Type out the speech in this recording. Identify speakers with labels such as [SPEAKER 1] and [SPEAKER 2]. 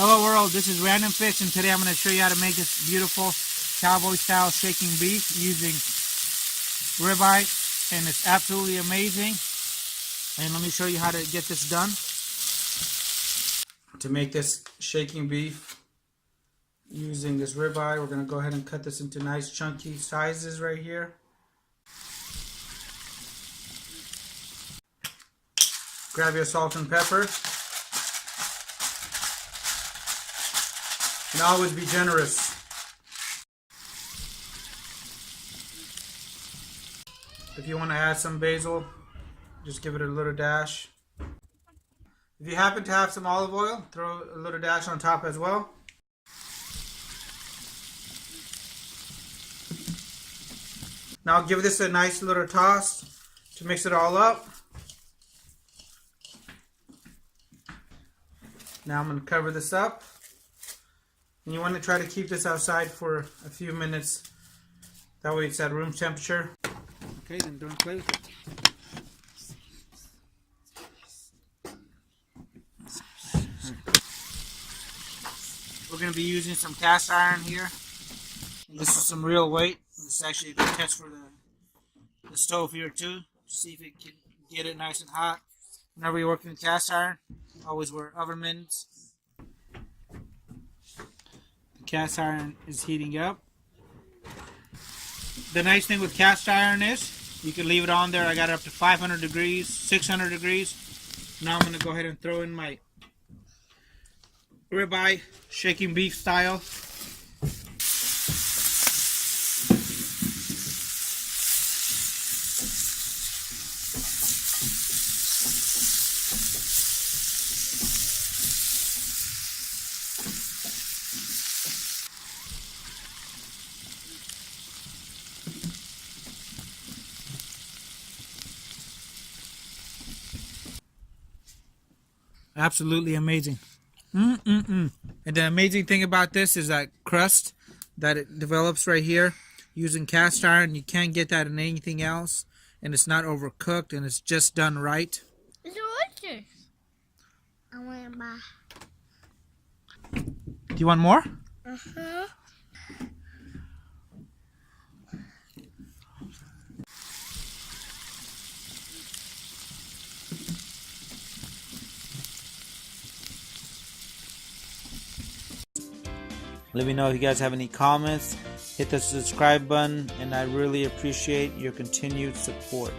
[SPEAKER 1] Hello world, this is Random Fix, and today I'm going to show you how to make this beautiful cowboy style shaking beef using ribeye, and it's absolutely amazing. And let me show you how to get this done. To make this shaking beef using this ribeye, we're going to go ahead and cut this into nice chunky sizes right here. Grab your salt and pepper. And always be generous. If you want to add some basil, just give it a little dash. If you happen to have some olive oil, throw a little dash on top as well. Now give this a nice little toss to mix it all up. Now I'm going to cover this up. And you want to try to keep this outside for a few minutes. That way it's at room temperature. Okay, then don't play with it. We're going to be using some cast iron here. This is some real weight. This is actually a good test for the stove here too. See if it can get it nice and hot. Whenever you're working with cast iron, always wear oven mitts. The cast iron is heating up. The nice thing with cast iron is you can leave it on there. I got it up to 500 degrees, 600 degrees. Now I'm going to go ahead and throw in my ribeye shaking beef style. Absolutely amazing. And the amazing thing about this is that crust that it develops right here using cast iron. You can't get that in anything else, and it's not overcooked, and it's just done right.
[SPEAKER 2] It's delicious. I want to buy.
[SPEAKER 1] Do you want more?
[SPEAKER 2] Uh-huh.
[SPEAKER 1] Let me know if you guys have any comments. Hit the subscribe button, and I really appreciate your continued support.